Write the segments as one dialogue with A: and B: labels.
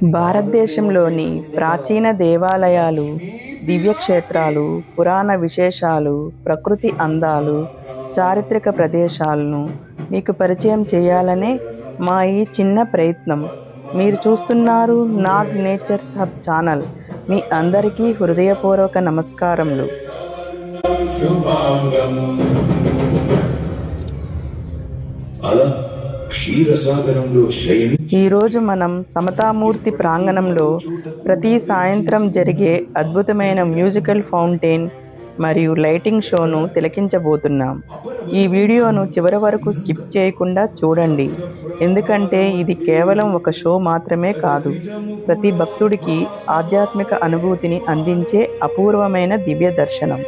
A: భారతదేశంలోని ప్రాచీన దేవాలయాలు, దివ్యక్షేత్రాలు, పురాణ విశేషాలు, ప్రకృతి అందాలు, చారిత్రక ప్రదేశాలను మీకు పరిచయం చేయాలనే మా ఈ చిన్న ప్రయత్నం. మీరు చూస్తున్నారు నాగ్ నేచర్స్ హబ్ ఛానల్. మీ అందరికీ హృదయపూర్వక నమస్కారములు. ఈరోజు మనం సమతామూర్తి ప్రాంగణంలో ప్రతి సాయంత్రం జరిగే అద్భుతమైన మ్యూజికల్ ఫౌంటైన్ మరియు లైటింగ్ షోను తిలకించబోతున్నాం. ఈ వీడియోను చివరి వరకు స్కిప్ చేయకుండా చూడండి, ఎందుకంటే ఇది కేవలం ఒక షో మాత్రమే కాదు, ప్రతి భక్తుడికి ఆధ్యాత్మిక అనుభూతిని అందించే అపూర్వమైన దివ్య దర్శనం.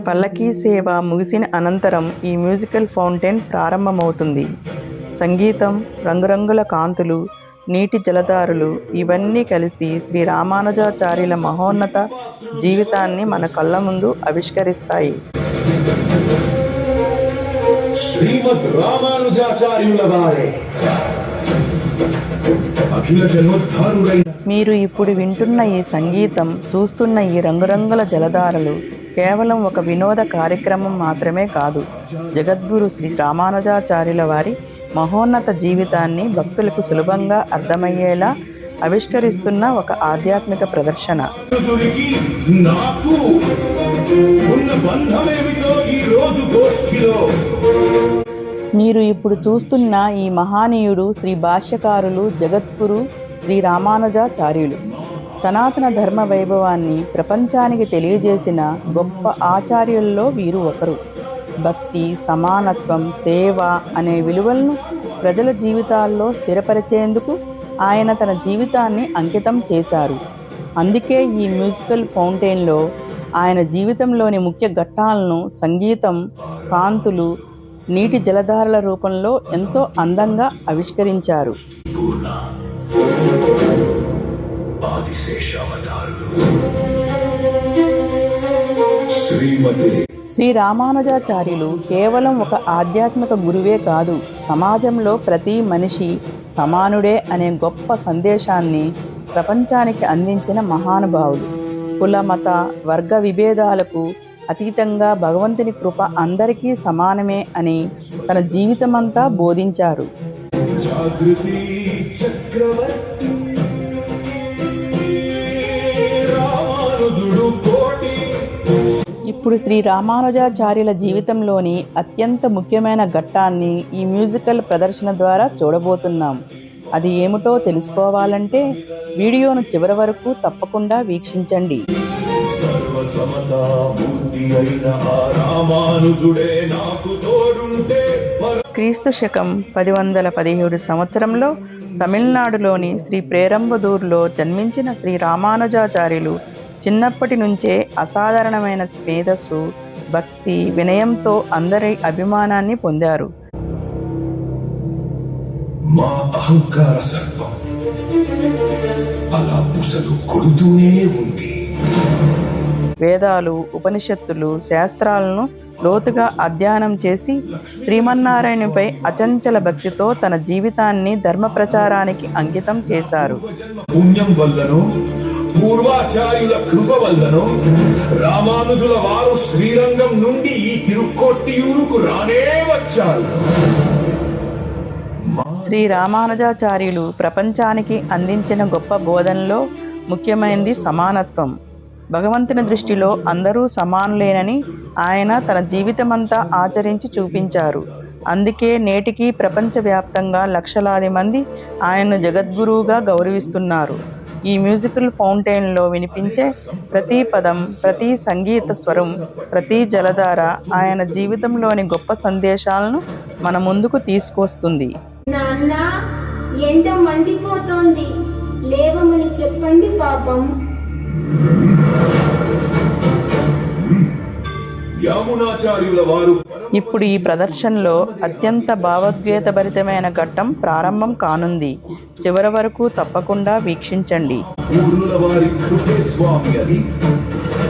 A: పల్లకీ సేవ ముగిసిన అనంతరం ఈ మ్యూజికల్ ఫౌంటైన్ ప్రారంభమవుతుంది. సంగీతం, రంగురంగుల కాంతులు, నీటి జలధారులు ఇవన్నీ కలిసి శ్రీ రామానుజాచార్యుల మహోన్నత జీవితాన్ని మన కళ్ళ ముందు ఆవిష్కరిస్తాయి. శ్రీమద్ రామానుజాచార్యుల వారే మీరు ఇప్పుడు వింటున్న ఈ సంగీతం, చూస్తున్న ఈ రంగురంగుల జలధారలు కేవలం ఒక వినోద కార్యక్రమం మాత్రమే కాదు, జగద్గురు శ్రీ రామానుజాచార్యుల వారి మహోన్నత జీవితాన్ని భక్తులకు సులభంగా అర్థమయ్యేలా ఆవిష్కరిస్తున్న ఒక ఆధ్యాత్మిక ప్రదర్శన. మీరు ఇప్పుడు చూస్తున్న ఈ మహానీయుడు శ్రీ భాష్యకారులు జగద్గురు శ్రీ రామానుజాచార్యులు. సనాతన ధర్మ వైభవాన్ని ప్రపంచానికి తెలియజేసిన గొప్ప ఆచార్యుల్లో వీరు ఒకరు. భక్తి, సమానత్వం, సేవ అనే విలువలను ప్రజల జీవితాల్లో స్థిరపరిచేందుకు ఆయన తన జీవితాన్ని అంకితం చేశారు. అందుకే ఈ మ్యూజికల్ ఫౌంటైన్లో ఆయన జీవితంలోని ముఖ్య ఘట్టాలను సంగీతం, కాంతులు, నీటి జలధారల రూపంలో ఎంతో అందంగా ఆవిష్కరించారు. శ్రీ రామానుజాచార్యులు కేవలం ఒక ఆధ్యాత్మిక గురువే కాదు, సమాజంలో ప్రతి మనిషి సమానుడే అనే గొప్ప సందేశాన్ని ప్రపంచానికి అందించిన మహానుభావులు. కుల, మత, వర్గ విభేదాలకు అతీతంగా భగవంతుని కృప అందరికీ సమానమే అని తన జీవితమంతా బోధించారు. ఇప్పుడు శ్రీ రామానుజాచార్యుల జీవితంలోని అత్యంత ముఖ్యమైన ఘట్టాన్ని ఈ మ్యూజికల్ ప్రదర్శన ద్వారా చూడబోతున్నాం. అది ఏమిటో తెలుసుకోవాలంటే వీడియోను చివరి వరకు తప్పకుండా వీక్షించండి. క్రీస్తు శకం 1017 సంవత్సరంలో తమిళనాడులోని శ్రీ పేరంబదూర్లో జన్మించిన శ్రీ రామానుజాచార్యులు చిన్నప్పటి నుంచే అసాధారణమైన మేధస్సు, భక్తి, వినయంతో అందరి అభిమానాన్ని పొందారు. మా అహంకార సర్పం అలా బుసలు కొడుతూనే ఉంది. వేదాలు, ఉపనిషత్తులు, శాస్త్రాలను లోతుగా అధ్యయనం చేసి శ్రీమన్నారాయణుపై అచంచల భక్తితో తన జీవితాన్ని ధర్మ ప్రచారానికి అంకితం చేశారు. పుణ్యం వల్లనో పూర్వాచార్యుల కృప వల్లనో రామానుజుల వారు శ్రీరంగం నుండి ఈ తిరుక్కొట్టియూరుకు రానే వచ్చారు. శ్రీ రామానుజాచార్యులు ప్రపంచానికి అందించిన గొప్ప బోధనలో ముఖ్యమైనది సమానత్వం. భగవంతుని దృష్టిలో అందరూ సమానులేనని ఆయన తన జీవితమంతా ఆచరించి చూపించారు. అందుకే నేటికి ప్రపంచవ్యాప్తంగా లక్షలాది మంది ఆయన్ను జగద్గురువుగా గౌరవిస్తున్నారు. ఈ మ్యూజికల్ ఫౌంటైన్లో వినిపించే ప్రతి పదం, ప్రతి సంగీత స్వరం, ప్రతి జలధార ఆయన జీవితంలోని గొప్ప సందేశాలను మన ముందుకు తీసుకొస్తుంది.
B: నాన్న, ఎండ మండిపోతోంది, లేవమని చెప్పండి పాపం.
A: ఇప్పుడు ఈ ప్రదర్శనలో అత్యంత భావోద్వేగభరితమైన ఘట్టం ప్రారంభం కానుంది. చివరి వరకు తప్పకుండా వీక్షించండి.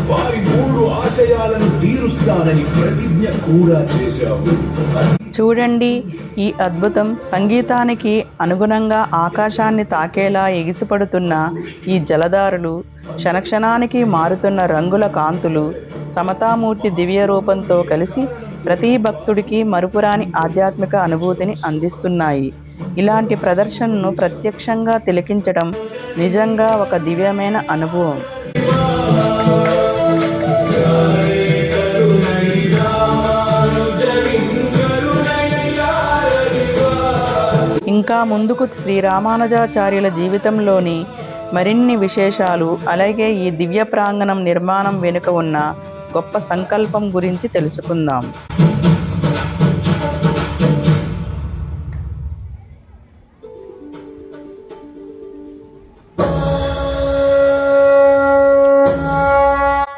C: వారి 3 ఆశయాలను తీరుస్తానని ప్రతిజ్ఞ కూడా చేశావు.
A: చూడండి, ఈ అద్భుతం సంగీతానికి అనుగుణంగా ఆకాశాన్ని తాకేలా ఎగిసిపడుతున్న ఈ జలధారులు, క్షణక్షణానికి మారుతున్న రంగుల కాంతులు సమతామూర్తి దివ్య రూపంతో కలిసి ప్రతి భక్తుడికి మరుపురాని ఆధ్యాత్మిక అనుభూతిని అందిస్తున్నాయి. ఇలాంటి ప్రదర్శనను ప్రత్యక్షంగా తిలకించడం నిజంగా ఒక దివ్యమైన అనుభవం. ఇంకా ముందుకు శ్రీరామానుజాచార్యుల జీవితంలోని మరిన్ని విశేషాలు, అలాగే ఈ దివ్య ప్రాంగణం నిర్మాణం వెనుక ఉన్న గొప్ప సంకల్పం గురించి తెలుసుకుందాం.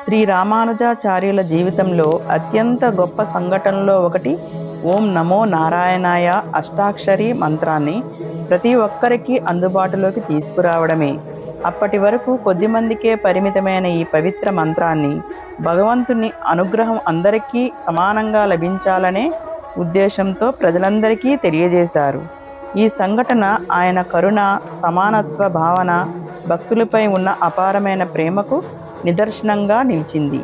A: శ్రీరామానుజాచార్యుల జీవితంలో అత్యంత గొప్ప సంఘటనలో ఒకటి ఓం నమో నారాయణాయ అష్టాక్షరి మంత్రాన్ని ప్రతి ఒక్కరికి అందుబాటులోకి తీసుకురావడమే. అప్పటి వరకు కొద్దిమందికే పరిమితమైన ఈ పవిత్ర మంత్రాన్ని భగవంతుని అనుగ్రహం అందరికీ సమానంగా లభించాలనే ఉద్దేశంతో ప్రజలందరికీ తెలియజేశారు. ఈ సంఘటన ఆయన కరుణ, సమానత్వ భావన, భక్తులపై ఉన్న అపారమైన ప్రేమకు నిదర్శనంగా నిలిచింది.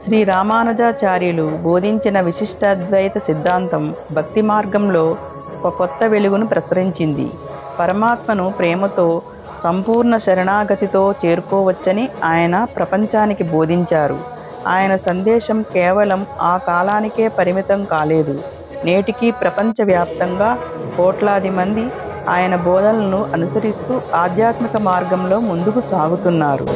A: శ్రీ రామానుజాచార్యులు బోధించిన విశిష్టాద్వైత సిద్ధాంతం భక్తి మార్గంలో ఒక కొత్త వెలుగును ప్రసరించింది. పరమాత్మను ప్రేమతో, సంపూర్ణ శరణాగతితో చేరుకోవచ్చని ఆయన ప్రపంచానికి బోధించారు. ఆయన సందేశం కేవలం ఆ కాలానికే పరిమితం కాలేదు. నేటికి ప్రపంచవ్యాప్తంగా కోట్లాది మంది ఆయన బోధనలను అనుసరిస్తూ ఆధ్యాత్మిక మార్గంలో ముందుకు సాగుతున్నారు.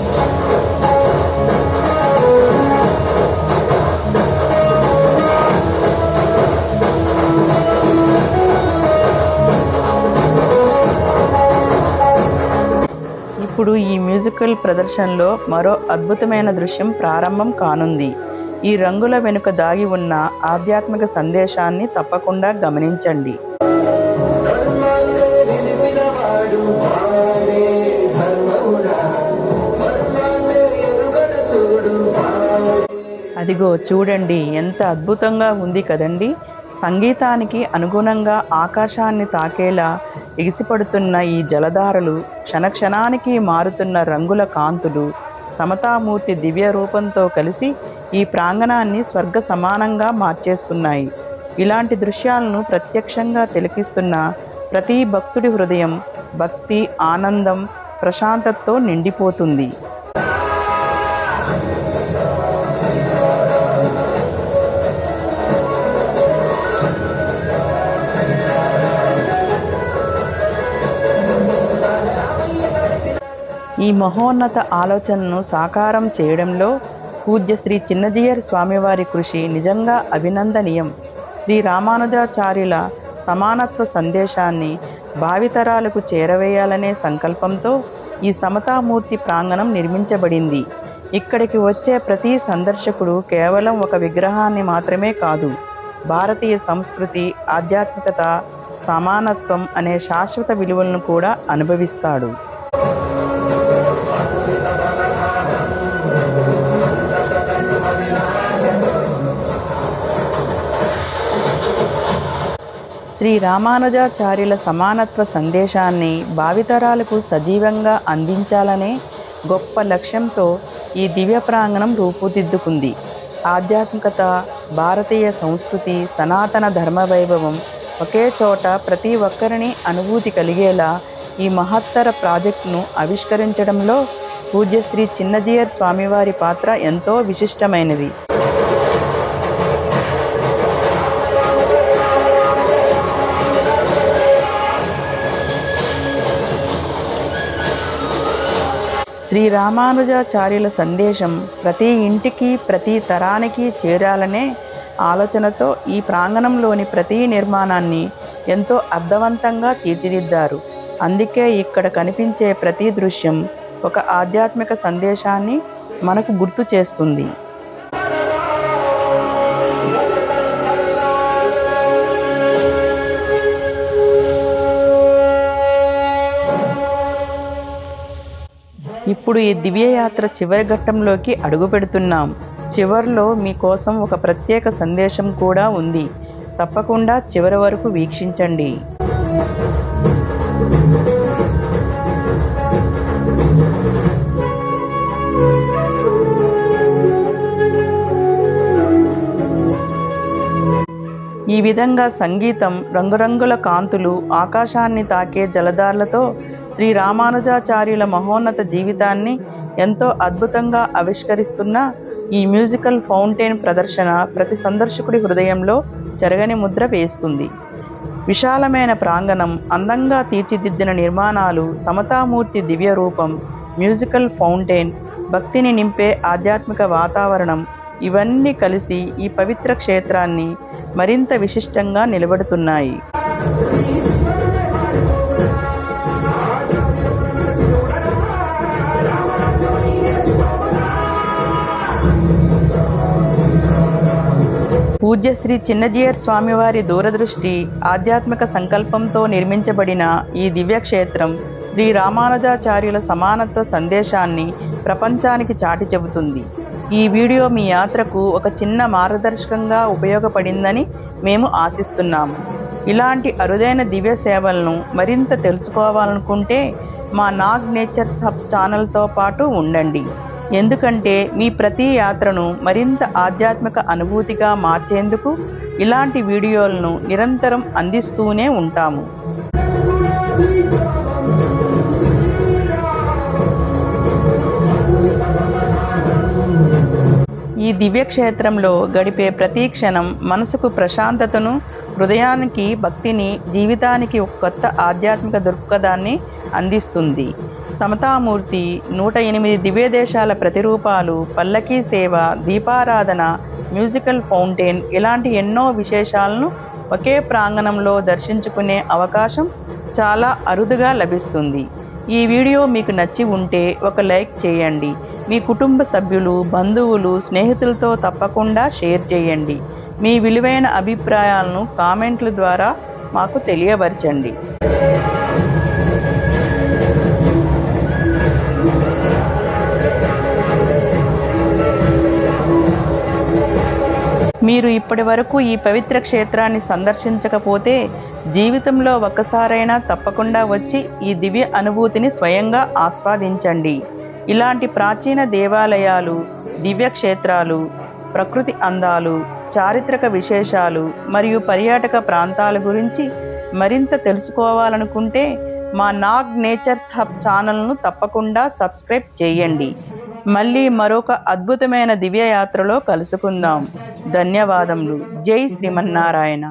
A: ఇప్పుడు ఈ మ్యూజికల్ ప్రదర్శనలో మరో అద్భుతమైన దృశ్యం ప్రారంభం కానుంది. ఈ రంగుల వెనుక దాగి ఉన్న ఆధ్యాత్మిక సందేశాన్ని తప్పకుండా గమనించండి. అదిగో చూడండి, ఎంత అద్భుతంగా ఉంది కదండి. సంగీతానికి అనుగుణంగా ఆకాశాన్ని తాకేలా ఎగిసిపడుతున్న ఈ జలధారలు, క్షణక్షణానికి మారుతున్న రంగుల కాంతులు సమతామూర్తి దివ్య రూపంతో కలిసి ఈ ప్రాంగణాన్ని స్వర్గ సమానంగా మార్చేస్తున్నాయి. ఇలాంటి దృశ్యాలను ప్రత్యక్షంగా తిలకిస్తున్న ప్రతి భక్తుడి హృదయం భక్తి, ఆనందం, ప్రశాంతతతో నిండిపోతుంది. ఈ మహోన్నత ఆలోచనను సాకారం చేయడంలో పూజ్య శ్రీ చిన్నజీయర్ స్వామివారి కృషి నిజంగా అభినందనీయం. శ్రీ రామానుజాచార్యుల సమానత్వ సందేశాన్ని భావితరాలకు చేరవేయాలనే సంకల్పంతో ఈ సమతామూర్తి ప్రాంగణం నిర్మించబడింది. ఇక్కడికి వచ్చే ప్రతి సందర్శకుడు కేవలం ఒక విగ్రహాన్ని మాత్రమే కాదు, భారతీయ సంస్కృతి, ఆధ్యాత్మికత, సమానత్వం అనే శాశ్వత విలువలను కూడా అనుభవిస్తాడు. శ్రీ రామానుజాచార్యుల సమానత్వ సందేశాన్ని భావితరాలకు సజీవంగా అందించాలనే గొప్ప లక్ష్యంతో ఈ దివ్య ప్రాంగణం రూపుదిద్దుకుంది. ఆధ్యాత్మికత, భారతీయ సంస్కృతి, సనాతన ధర్మ వైభవం ఒకే చోట ప్రతి ఒక్కరిని అనుభూతి కలిగేలా ఈ మహత్తర ప్రాజెక్టును ఆవిష్కరించడంలో పూజ్య శ్రీ చిన్నజీయర్ స్వామివారి పాత్ర ఎంతో విశిష్టమైనది. శ్రీ రామానుజాచార్యుల సందేశం ప్రతి ఇంటికి, ప్రతి తరానికి చేరాలనే ఆలోచనతో ఈ ప్రాంగణంలోని ప్రతి నిర్మాణాన్ని ఎంతో అర్థవంతంగా తీర్చిదిద్దారు. అందుకే ఇక్కడ కనిపించే ప్రతి దృశ్యం ఒక ఆధ్యాత్మిక సందేశాన్ని మనకు గుర్తు చేస్తుంది. ఇప్పుడు ఈ దివ్యయాత్ర చివరి ఘట్టంలోకి అడుగు పెడుతున్నాం. చివరిలో మీకోసం ఒక ప్రత్యేక సందేశం కూడా ఉంది. తప్పకుండా చివరి వరకు వీక్షించండి. ఈ విధంగా సంగీతం రంగురంగుల కాంతులు, ఆకాశాన్ని తాకే జలధారలతో శ్రీ రామానుజాచార్యుల మహోన్నత జీవితాన్ని ఎంతో అద్భుతంగా ఆవిష్కరిస్తున్న ఈ మ్యూజికల్ ఫౌంటైన్ ప్రదర్శన ప్రతి సందర్శకుడి హృదయంలో చెరగని ముద్ర వేస్తుంది. విశాలమైన ప్రాంగణం, అందంగా తీర్చిదిద్దిన నిర్మాణాలు, సమతామూర్తి దివ్య రూపం, మ్యూజికల్ ఫౌంటైన్, భక్తిని నింపే ఆధ్యాత్మిక వాతావరణం ఇవన్నీ కలిసి ఈ పవిత్ర క్షేత్రాన్ని మరింత విశిష్టంగా నిలబెడుతున్నాయి. పూజ్య శ్రీ చిన్నజీయర్ స్వామివారి దూరదృష్టి, ఆధ్యాత్మిక సంకల్పంతో నిర్మించబడిన ఈ దివ్యక్షేత్రం శ్రీ రామానుజాచార్యుల సమానత్వ సందేశాన్ని ప్రపంచానికి చాటి చెబుతుంది. ఈ వీడియో మీ యాత్రకు ఒక చిన్న మార్గదర్శకంగా ఉపయోగపడిందని మేము ఆశిస్తున్నాము. ఇలాంటి అరుదైన దివ్య సేవలను మరింత తెలుసుకోవాలనుకుంటే మా నాగ్ నేచర్స్ హబ్ ఛానల్తో పాటు ఉండండి. ఎందుకంటే మీ ప్రతి యాత్రను మరింత ఆధ్యాత్మిక అనుభూతిగా మార్చేందుకు ఇలాంటి వీడియోలను నిరంతరం అందిస్తూనే ఉంటాము. ఈ దివ్యక్షేత్రంలో గడిపే ప్రతి క్షణం మనసుకు ప్రశాంతతను, హృదయానికి భక్తిని, జీవితానికి ఒక కొత్త ఆధ్యాత్మిక దృక్పథాన్ని అందిస్తుంది. సమతామూర్తి, 108 దివ్యదేశాల ప్రతిరూపాలు, పల్లకీ సేవ, దీపారాధన, మ్యూజికల్ ఫౌంటైన్ ఇలాంటి ఎన్నో విశేషాలను ఒకే ప్రాంగణంలో దర్శించుకునే అవకాశం చాలా అరుదుగా లభిస్తుంది. ఈ వీడియో మీకు నచ్చి ఉంటే ఒక లైక్ చేయండి. మీ కుటుంబ సభ్యులు, బంధువులు, స్నేహితులతో తప్పకుండా షేర్ చేయండి. మీ విలువైన అభిప్రాయాలను కామెంట్ల ద్వారా మాకు తెలియపరచండి. మీరు ఇప్పటి వరకు ఈ పవిత్ర క్షేత్రాన్ని సందర్శించకపోతే జీవితంలో ఒక్కసారైనా తప్పకుండా వచ్చి ఈ దివ్య అనుభూతిని స్వయంగా ఆస్వాదించండి. ఇలాంటి ప్రాచీన దేవాలయాలు, దివ్యక్షేత్రాలు, ప్రకృతి అందాలు, చారిత్రక విశేషాలు మరియు పర్యాటక ప్రాంతాల గురించి మరింత తెలుసుకోవాలనుకుంటే మా నాగ్ నేచర్స్ హబ్ ఛానల్ను తప్పకుండా సబ్స్క్రైబ్ చేయండి. మళ్ళీ మరొక అద్భుతమైన దివ్యయాత్రలో కలుసుకుందాం. ధన్యవాదములు. జై శ్రీమన్నారాయణ.